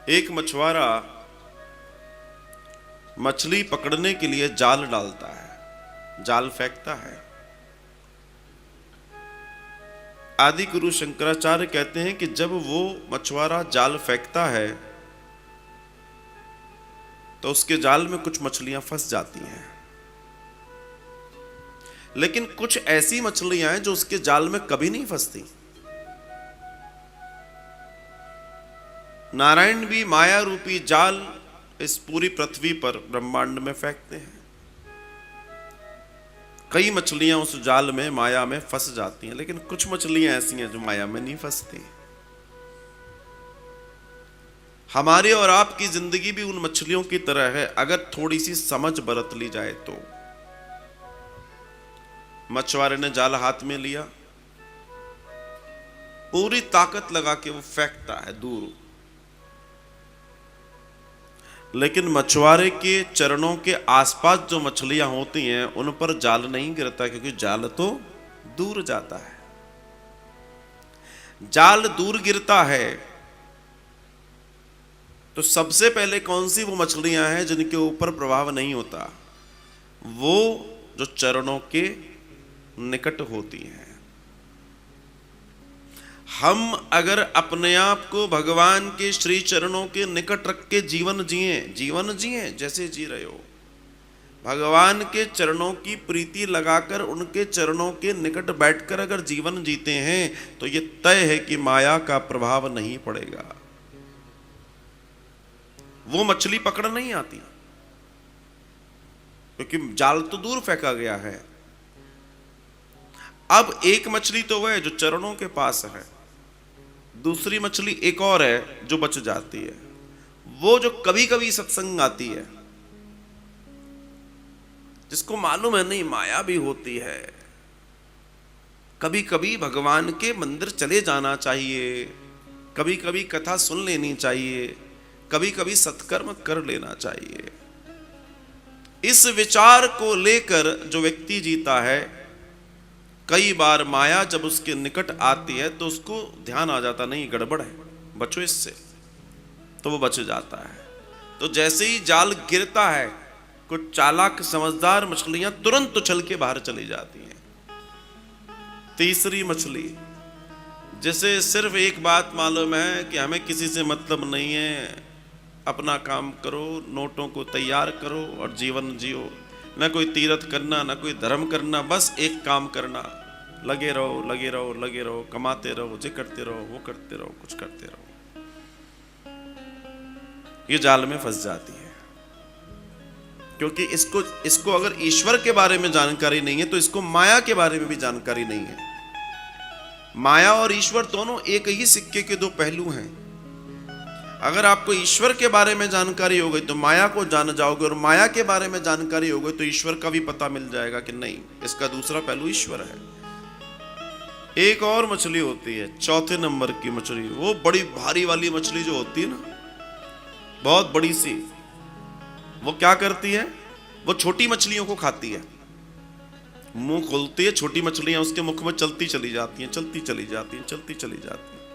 एक मछुआरा मछली पकड़ने के लिए जाल डालता है, जाल फेंकता है। आदि गुरु शंकराचार्य कहते हैं कि जब वो मछुआरा जाल फेंकता है तो उसके जाल में कुछ मछलियां फंस जाती हैं, लेकिन कुछ ऐसी मछलियां हैं जो उसके जाल में कभी नहीं फंसती। नारायण भी माया रूपी जाल इस पूरी पृथ्वी पर ब्रह्मांड में फेंकते हैं। कई मछलियां उस जाल में माया में फंस जाती हैं, लेकिन कुछ मछलियां ऐसी हैं जो माया में नहीं फंसती। हमारी और आपकी जिंदगी भी उन मछलियों की तरह है, अगर थोड़ी सी समझ बरत ली जाए तो। मछुआरे ने जाल हाथ में लिया, पूरी ताकत लगा के वो फेंकता है दूर, लेकिन मछुआरे के चरणों के आसपास जो मछलियां होती हैं उन पर जाल नहीं गिरता, क्योंकि जाल तो दूर जाता है। जाल दूर गिरता है तो सबसे पहले कौन सी वो मछलियां हैं जिनके ऊपर प्रभाव नहीं होता? वो जो चरणों के निकट होती हैं। हम अगर अपने आप को भगवान के श्री चरणों के निकट रख के जीवन जिए जैसे जी रहे हो, भगवान के चरणों की प्रीति लगाकर उनके चरणों के निकट बैठकर अगर जीवन जीते हैं तो ये तय है कि माया का प्रभाव नहीं पड़ेगा। वो मछली पकड़ नहीं आती, क्योंकि जाल तो दूर फेंका गया है। अब एक मछली तो वह है जो चरणों के पास है, दूसरी मछली एक और है जो बच जाती है, वो जो कभी कभी सत्संग आती है, जिसको मालूम है नहीं माया भी होती है, कभी कभी भगवान के मंदिर चले जाना चाहिए, कभी कभी कथा सुन लेनी चाहिए, कभी कभी सत्कर्म कर लेना चाहिए। इस विचार को लेकर जो व्यक्ति जीता है, कई बार माया जब उसके निकट आती है तो उसको ध्यान आ जाता नहीं गड़बड़ है, बचो इससे, तो वो बच जाता है। तो जैसे ही जाल गिरता है, कुछ चालाक समझदार मछलियां तुरंत उछल के बाहर चली जाती हैं। तीसरी मछली, जिसे सिर्फ एक बात मालूम है कि हमें किसी से मतलब नहीं है, अपना काम करो, नोटों को तैयार करो और जीवन जियो, न कोई तीर्थ करना न कोई धर्म करना, बस एक काम करना, लगे रहो लगे रहो लगे रहो, कमाते रहो, जे करते रहो वो करते रहो, कुछ करते रहो। ये जाल में फंस जाती है, क्योंकि इसको अगर ईश्वर के बारे में जानकारी नहीं है तो इसको माया के बारे में भी जानकारी नहीं है। माया और ईश्वर दोनों एक ही सिक्के के दो पहलू हैं। अगर आपको ईश्वर के बारे में जानकारी हो गई तो माया को जान जाओगे, और माया के बारे में जानकारी हो गई तो ईश्वर का भी पता मिल जाएगा कि नहीं, इसका दूसरा पहलू ईश्वर है। एक और मछली होती है, चौथे नंबर की मछली, वो बड़ी भारी वाली मछली जो होती है ना, बहुत बड़ी सी, वो क्या करती है? वो छोटी मछलियों को खाती है। मुंह खोलती है, छोटी मछलियां उसके मुख में चलती चली जाती हैं, चलती चली जाती हैं, चलती चली जाती हैं।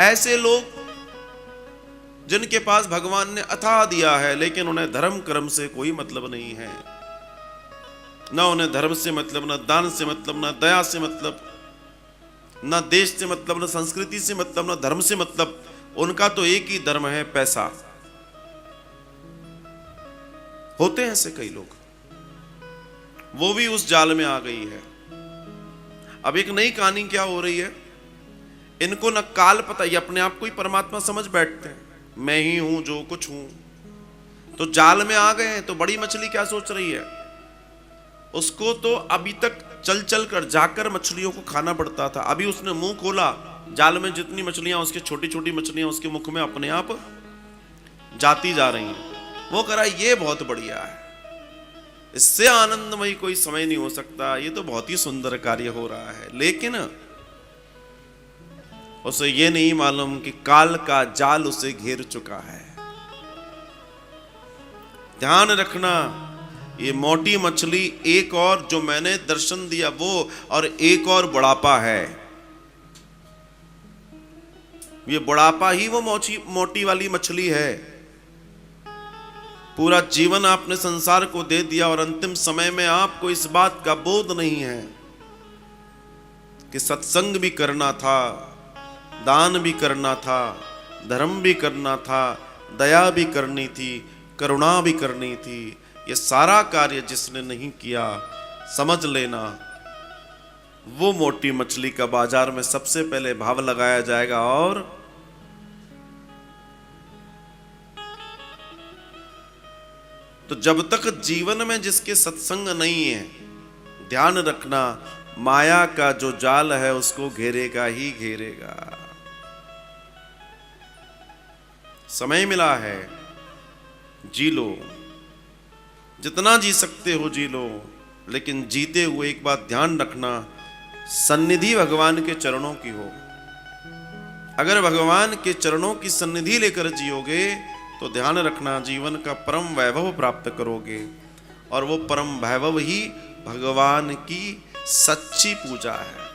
ऐसे लोग जिनके पास भगवान ने अथाह दिया है, लेकिन उन्हें धर्म कर्म से कोई मतलब नहीं है, ना उन्हें धर्म से मतलब, ना दान से मतलब, ना दया से मतलब, ना देश से मतलब, ना संस्कृति से मतलब, ना धर्म से मतलब, उनका तो एक ही धर्म है, पैसा। होते हैं ऐसे कई लोग, वो भी उस जाल में आ गई है। अब एक नई कहानी क्या हो रही है, इनको न काल पता, ये अपने आप को ही परमात्मा समझ बैठते हैं, मैं ही हूं जो कुछ हूं। तो जाल में आ गए हैं, तो बड़ी मछली क्या सोच रही है, उसको तो अभी तक चल चल कर जाकर मछलियों को खाना पड़ता था, अभी उसने मुंह खोला, जाल में जितनी मछलियां, उसकी छोटी छोटी मछलियां उसके मुख में अपने आप जाती जा रही हैं। वो कह रहा है ये बहुत बढ़िया है, इससे आनंदमयी कोई समय नहीं हो सकता, ये तो बहुत ही सुंदर कार्य हो रहा है। लेकिन उसे ये नहीं मालूम कि काल का जाल उसे घेर चुका है। ध्यान रखना, ये मोटी मछली एक और जो मैंने दर्शन दिया वो, और एक और बुढ़ापा है। ये बुढ़ापा ही वो मोटी वाली मछली है। पूरा जीवन आपने संसार को दे दिया और अंतिम समय में आपको इस बात का बोध नहीं है कि सत्संग भी करना था, दान भी करना था, धर्म भी करना था, दया भी करनी थी, करुणा भी करनी थी। ये सारा कार्य जिसने नहीं किया, समझ लेना वो मोटी मछली का बाजार में सबसे पहले भाव लगाया जाएगा। और तो जब तक जीवन में जिसके सत्संग नहीं है, ध्यान रखना माया का जो जाल है उसको घेरेगा ही घेरेगा। समय मिला है, जी लो, जितना जी सकते हो जी लो, लेकिन जीते हुए एक बात ध्यान रखना, सन्निधि भगवान के चरणों की हो। अगर भगवान के चरणों की सन्निधि लेकर जियोगे तो ध्यान रखना जीवन का परम वैभव प्राप्त करोगे। और वो परम वैभव ही भगवान की सच्ची पूजा है।